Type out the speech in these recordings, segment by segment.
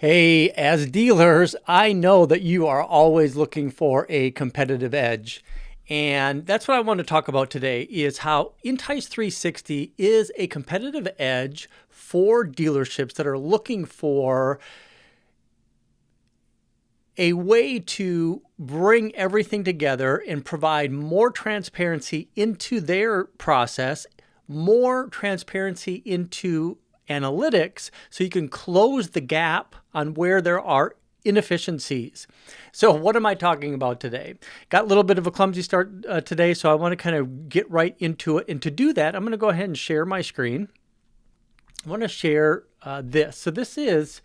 Hey, as dealers, I know that you are always looking for a competitive edge. And that's what I want to talk about today is how Entice 360 is a competitive edge for dealerships that are looking for a way to bring everything together and provide more transparency into their process, more transparency into analytics, so you can close the gap on where there are inefficiencies. So what am I talking about today? Got a little bit of a clumsy start today, so I want to kind of get right into it. And to do that, I'm going to go ahead and share my screen. I want to share this. So this is,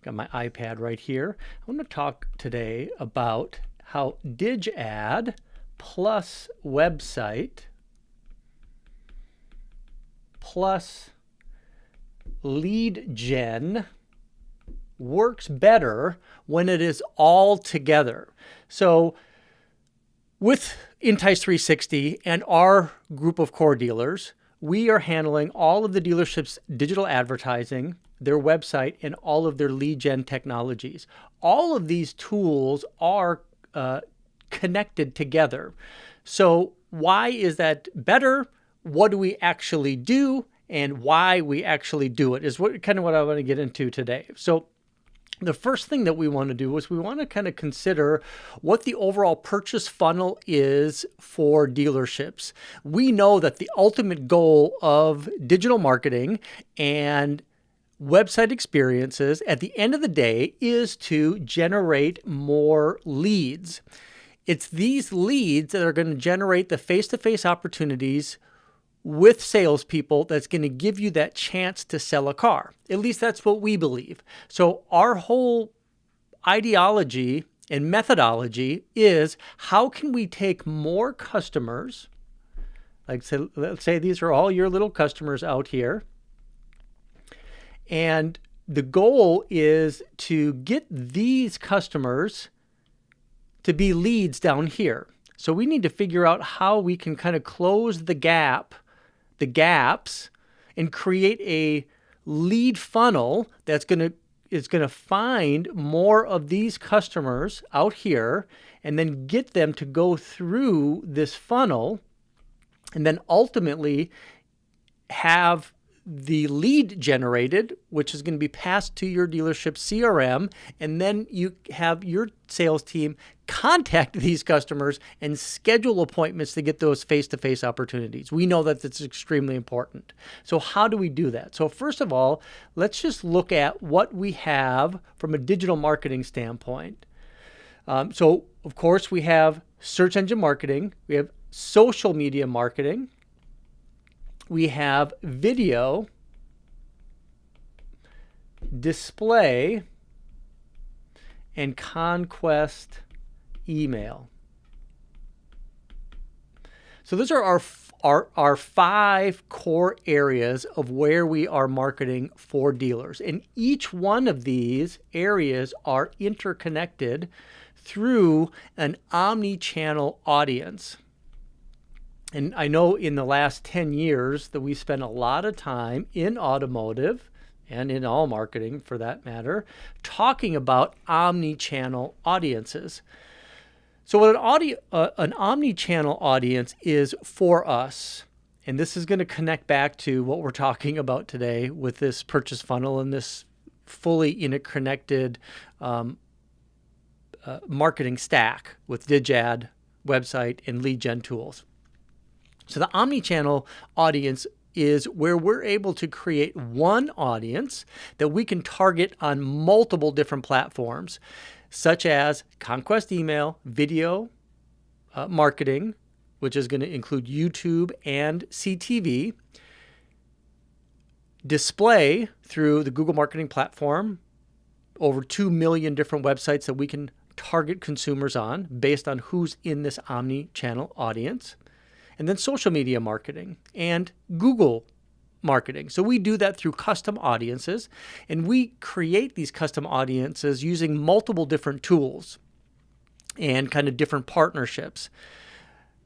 I got my iPad right here. I want to talk today about how DigAd plus website plus lead gen works better when it is all together. So with Entice 360 and our group of core dealers, we are handling all of the dealerships' digital advertising, their website, and all of their lead gen technologies. All of these tools are connected together. So why is that better? What do we actually do? And why we actually do it is kind of what I want to get into today. So the first thing that we want to do is we want to kind of consider what the overall purchase funnel is for dealerships. We know that the ultimate goal of digital marketing and website experiences at the end of the day is to generate more leads. It's these leads that are going to generate the face-to-face opportunities with salespeople that's going to give you that chance to sell a car. At least that's what we believe. So our whole ideology and methodology is how can we take more customers, like let's say these are all your little customers out here, and the goal is to get these customers to be leads down here. So we need to figure out how we can kind of close the gaps, and create a lead funnel that's going to find more of these customers out here and then get them to go through this funnel and then ultimately have the lead generated, which is going to be passed to your dealership CRM, and then you have your sales team contact these customers and schedule appointments to get those face-to-face opportunities. We know that that's extremely important. So how do we do that? So first of all, let's just look at what we have from a digital marketing standpoint. So of course we have search engine marketing, we have social media marketing, we have video, display, and conquest email. So those are our five core areas of where we are marketing for dealers. And each one of these areas are interconnected through an omni-channel audience. And I know in the last 10 years that we spent a lot of time in automotive and in all marketing for that matter, talking about omni-channel audiences. So what an omni-channel audience is for us, and this is going to connect back to what we're talking about today with this purchase funnel and this fully interconnected marketing stack with DigAd, website, and lead gen tools. So the omni-channel audience is where we're able to create one audience that we can target on multiple different platforms, such as conquest email, video marketing, which is going to include YouTube and CTV, display through the Google Marketing Platform, over 2 million different websites that we can target consumers on based on who's in this omni-channel audience. And then social media marketing and Google marketing. So we do that through custom audiences, and we create these custom audiences using multiple different tools and kind of different partnerships.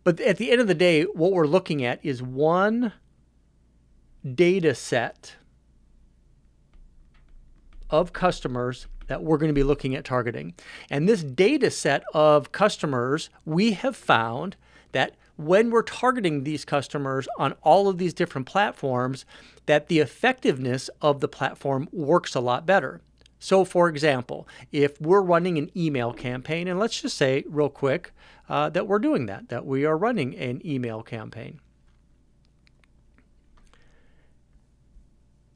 But at the end of the day, what we're looking at is one data set of customers that we're going to be looking at targeting. And this data set of customers, we have found that when we're targeting these customers on all of these different platforms, that the effectiveness of the platform works a lot better. So for example, if we're running an email campaign, and let's just say real quick that we're doing that we are running an email campaign.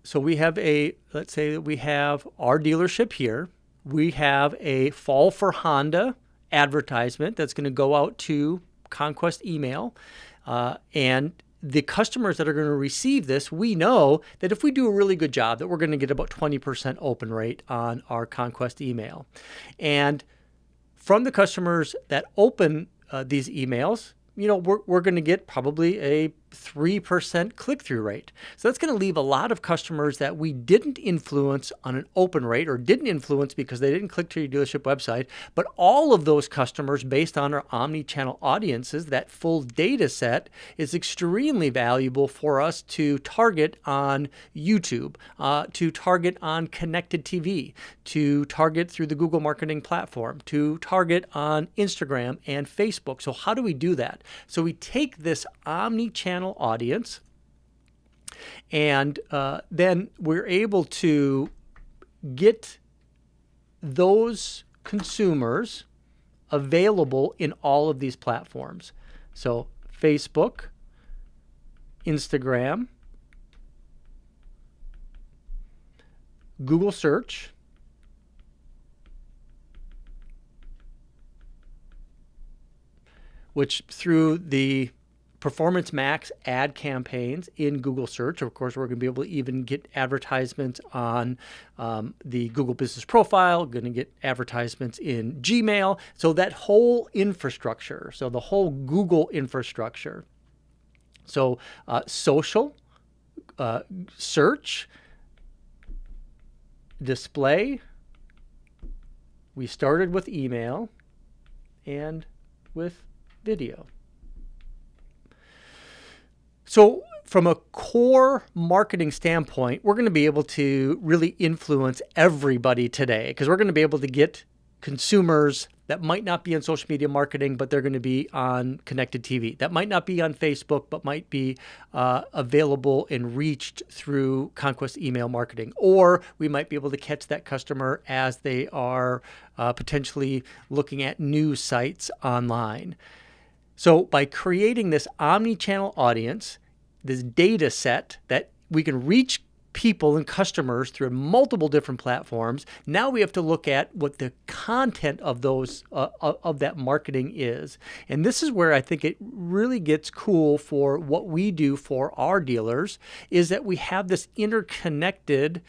So we have let's say that we have our dealership here. We have a Fall for Honda advertisement that's going to go out to Conquest email. And the customers that are going to receive this, we know that if we do a really good job, that we're going to get about 20% open rate on our Conquest email. And from the customers that open these emails, we're going to get probably a 3% click-through rate. So that's going to leave a lot of customers that we didn't influence on an open rate or didn't influence because they didn't click to your dealership website. But all of those customers, based on our omni-channel audiences, that full data set is extremely valuable for us to target on YouTube, to target on connected TV, to target through the Google marketing platform, to target on Instagram and Facebook. So how do we do that? So we take this omni-channel audience, and then we're able to get those consumers available in all of these platforms. So Facebook, Instagram, Google search, which through the Performance Max ad campaigns in Google search, of course, we're going to be able to even get advertisements on the Google Business Profile, going to get advertisements in Gmail. So that whole infrastructure, so the whole Google infrastructure. So social, search, display. We started with email and with video. So from a core marketing standpoint, we're going to be able to really influence everybody today because we're going to be able to get consumers that might not be on social media marketing, but they're going to be on connected TV. That might not be on Facebook, but might be available and reached through Conquest email marketing. Or we might be able to catch that customer as they are potentially looking at news sites online. So by creating this omni-channel audience, this data set that we can reach people and customers through multiple different platforms, now we have to look at what the content of those of that marketing is. And this is where I think it really gets cool for what we do for our dealers, is that we have this interconnected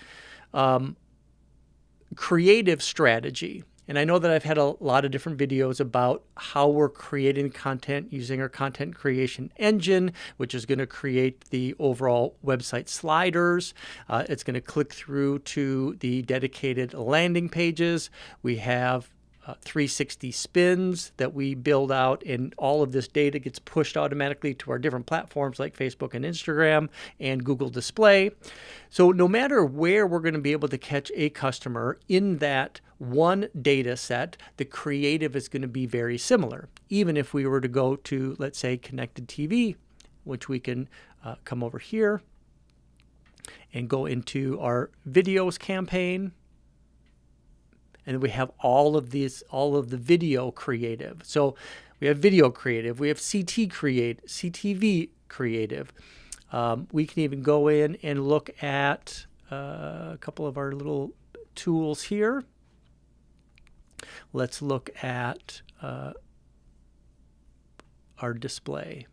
creative strategy. And I know that I've had a lot of different videos about how we're creating content using our content creation engine, which is going to create the overall website sliders. It's going to click through to the dedicated landing pages. We have 360 spins that we build out, and all of this data gets pushed automatically to our different platforms like Facebook and Instagram and Google Display. So no matter where we're going to be able to catch a customer in that one data set, the creative is going to be very similar. Even if we were to go to, let's say, connected TV, which we can come over here and go into our videos campaign. And we have all of the video creative. So we have video creative, we have CTV creative. We can even go in and look at a couple of our little tools here. Let's look at our display.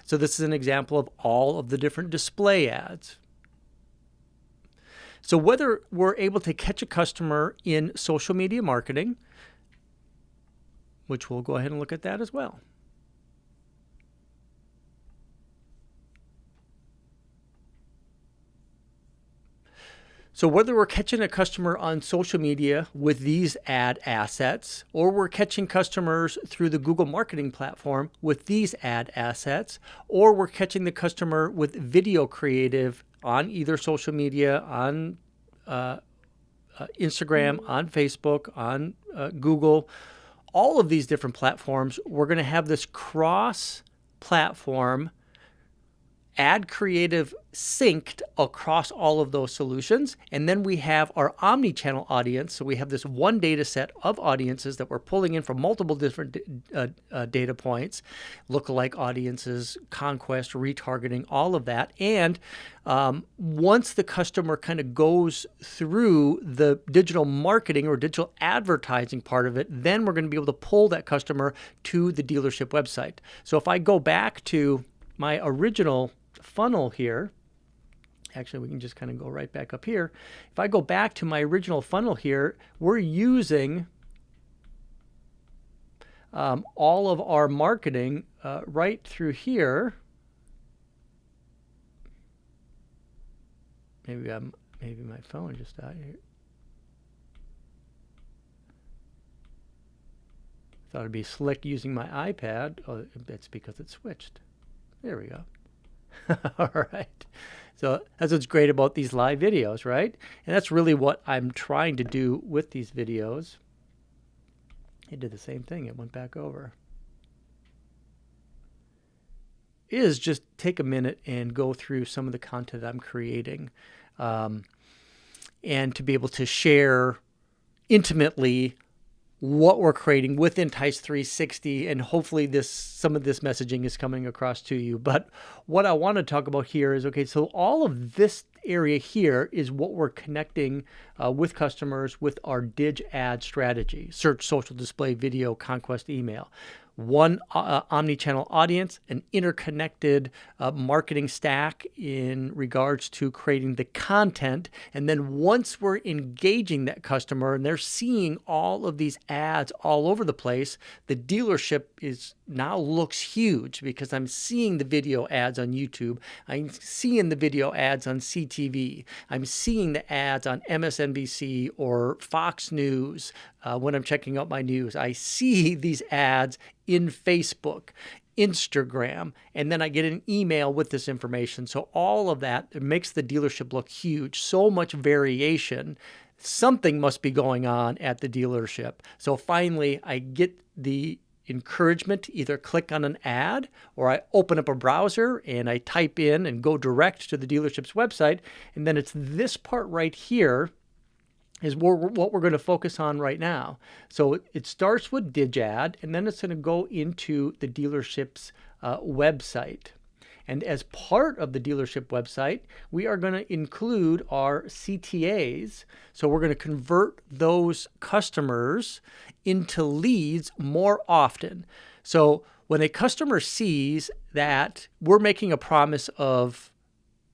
So this is an example of all of the different display ads. So whether we're able to catch a customer in social media marketing, which we'll go ahead and look at that as well. So whether we're catching a customer on social media with these ad assets, or we're catching customers through the Google marketing platform with these ad assets, or we're catching the customer with video creative on either social media, on Instagram, on Facebook, on Google, all of these different platforms. We're going to have this cross-platform ad creative synced across all of those solutions. And then we have our omni-channel audience. So we have this one data set of audiences that we're pulling in from multiple different data points, lookalike audiences, conquest, retargeting, all of that. And once the customer kind of goes through the digital marketing or digital advertising part of it, then we're going to be able to pull that customer to the dealership website. So if I go back to my original funnel here, actually we can just kind of go right back up here. If I go back to my original funnel here, we're using all of our marketing right through here. Maybe my phone just died here. Thought it'd be slick using my iPad. Oh, it's because it switched. There we go. All right. So that's what's great about these live videos, right? And that's really what I'm trying to do with these videos. It did the same thing. It went back over. Is just take a minute and go through some of the content I'm creating, and to be able to share intimately what we're creating with Entice 360, and hopefully some of this messaging is coming across to you. But what I want to talk about here is, okay, so all of this area here is what we're connecting with customers with our dig ad strategy: search, social, display, video, conquest, email. One omni-channel audience, an interconnected marketing stack in regards to creating the content. And then once we're engaging that customer and they're seeing all of these ads all over the place, the dealership now looks huge because I'm seeing the video ads on YouTube. I'm seeing the video ads on CTV. I'm seeing the ads on MSNBC or Fox News. When I'm checking out my news, I see these ads in Facebook, Instagram, and then I get an email with this information. So all of that, it makes the dealership look huge. So much variation. Something must be going on at the dealership. So finally, I get the encouragement to either click on an ad, or I open up a browser and I type in and go direct to the dealership's website. And then it's this part right here is what we're going to focus on right now. So it starts with dig ad, and then it's going to go into the dealership's website. And as part of the dealership website, we are going to include our CTAs. So we're going to convert those customers into leads more often. So when a customer sees that we're making a promise of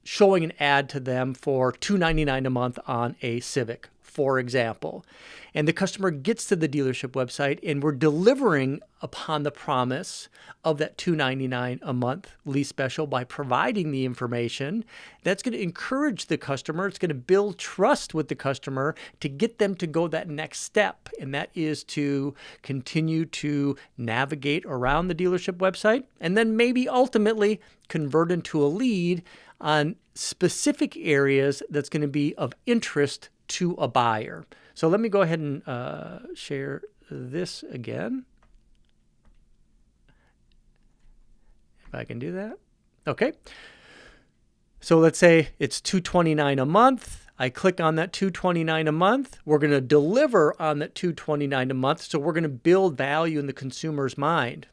showing an ad to them for $299 a month on a Civic, for example, and the customer gets to the dealership website and we're delivering upon the promise of that $299 a month lease special by providing the information, that's going to encourage the customer. It's going to build trust with the customer to get them to go that next step, and that is to continue to navigate around the dealership website and then maybe ultimately convert into a lead on specific areas that's going to be of interest to a buyer. So let me go ahead and share this again. If I can do that. Okay. So let's say it's $229 a month. I click on that $229 a month. We're going to deliver on that $229 a month. So we're going to build value in the consumer's mind.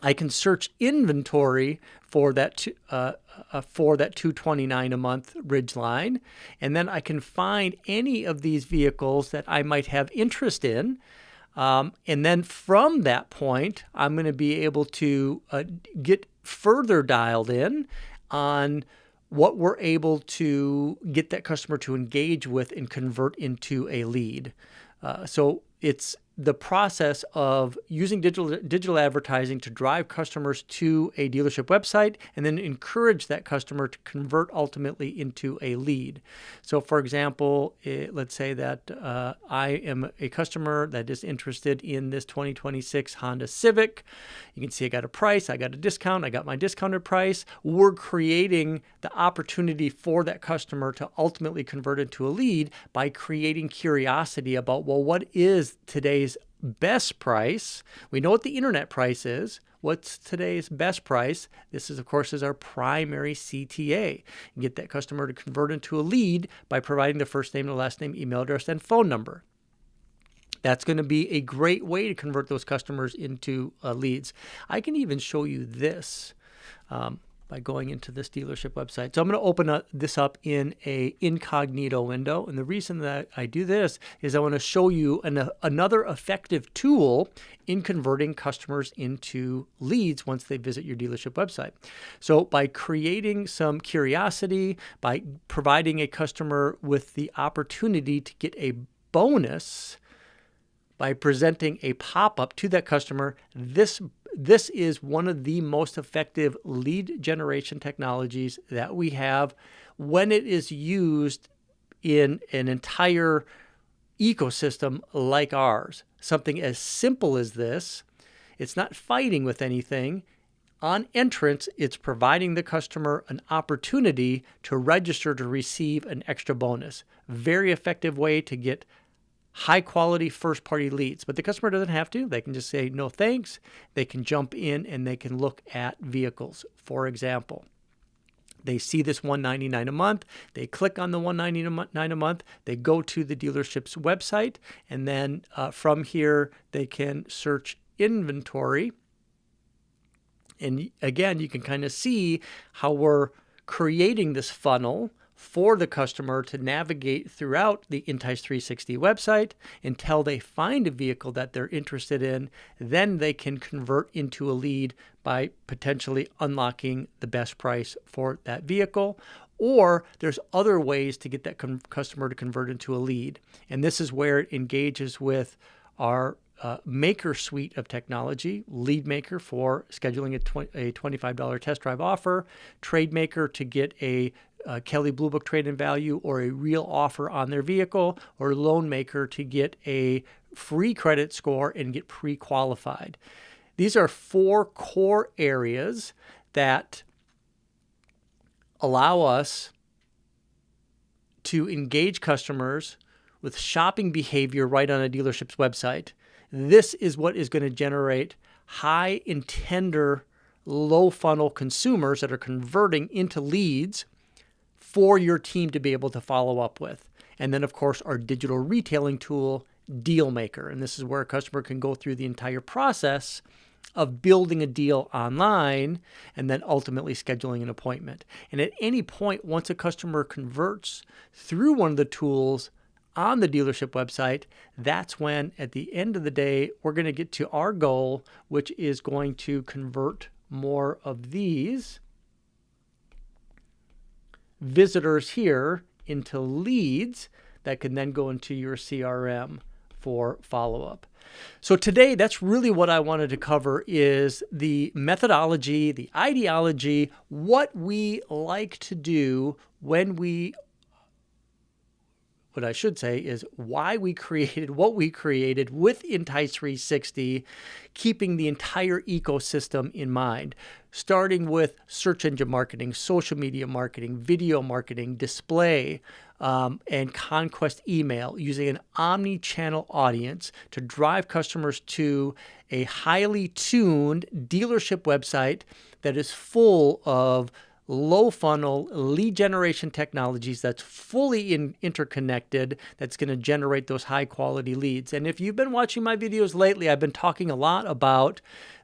I can search inventory for that $229 a month ridgeline, and then I can find any of these vehicles that I might have interest in. And then from that point, I'm going to be able to get further dialed in on what we're able to get that customer to engage with and convert into a lead. So it's the process of using digital advertising to drive customers to a dealership website and then encourage that customer to convert ultimately into a lead. So for example, let's say that I am a customer that is interested in this 2026 Honda Civic. You can see I got a price, I got a discount, I got my discounted price. We're creating the opportunity for that customer to ultimately convert into a lead by creating curiosity about, well, what is today's best price? We know what the internet price is. What's today's best price? This is, of course, is our primary CTA. You get that customer to convert into a lead by providing the first name, the last name, email address, and phone number. That's going to be a great way to convert those customers into leads. I can even show you this by going into this dealership website. So I'm going to open this up in a incognito window. And the reason that I do this is I want to show you another effective tool in converting customers into leads once they visit your dealership website. So by creating some curiosity, by providing a customer with the opportunity to get a bonus, by presenting a pop-up to that customer, this is one of the most effective lead generation technologies that we have when it is used in an entire ecosystem like ours. Something as simple as this, it's not fighting with anything. On entrance, it's providing the customer an opportunity to register to receive an extra bonus. Very effective way to get high quality first party leads, but the customer doesn't have to. They can just say no thanks. They can jump in and they can look at vehicles. For example, they see this $199 a month. They click on the $199 a month. They go to the dealership's website, and then from here they can search inventory. And again, you can kind of see how we're creating this funnel for the customer to navigate throughout the Entice 360 website until they find a vehicle that they're interested in. Then they can convert into a lead by potentially unlocking the best price for that vehicle. Or there's other ways to get that customer to convert into a lead. And this is where it engages with our Maker suite of technology, Lead Maker for scheduling a $25 test drive offer, Trade Maker to get a Kelley Blue Book trade-in value or a real offer on their vehicle, or Loan Maker to get a free credit score and get pre-qualified. These are 4 core areas that allow us to engage customers with shopping behavior right on a dealership's website. This is what is going to generate high intender, low funnel consumers that are converting into leads for your team to be able to follow up with. And then, of course, our digital retailing tool, Deal Maker. And this is where a customer can go through the entire process of building a deal online and then ultimately scheduling an appointment. And at any point, once a customer converts through one of the tools on the dealership website, that's when, at the end of the day, we're going to get to our goal, which is going to convert more of these visitors here into leads that can then go into your CRM for follow-up. So today, that's really what I wanted to cover, is the methodology, the ideology, what we like to do when what I should say is why we created what we created with Entice 360, keeping the entire ecosystem in mind, starting with search engine marketing, social media marketing, video marketing, display, and conquest email, using an omni-channel audience to drive customers to a highly tuned dealership website that is full of low funnel lead generation technologies that's fully interconnected, that's going to generate those high quality leads. And if you've been watching my videos lately, I've been talking a lot about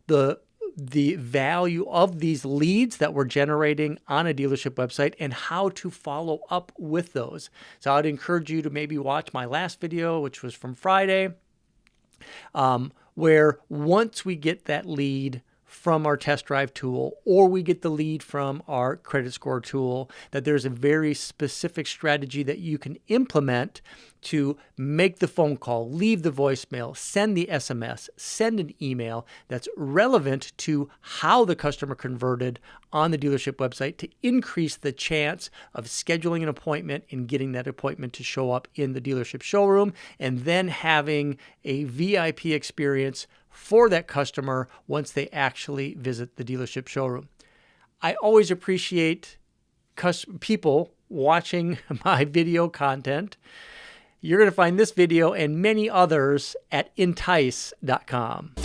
the value of these leads that we're generating on a dealership website and how to follow up with those. So I'd encourage you to maybe watch my last video, which was from Friday, where once we get that lead from our test drive tool, or we get the lead from our credit score tool, that there's a very specific strategy that you can implement to make the phone call, leave the voicemail, send the SMS, send an email that's relevant to how the customer converted on the dealership website to increase the chance of scheduling an appointment and getting that appointment to show up in the dealership showroom, and then having a VIP experience for that customer once they actually visit the dealership showroom. I always appreciate people watching my video content. You're going to find this video and many others at entice.com.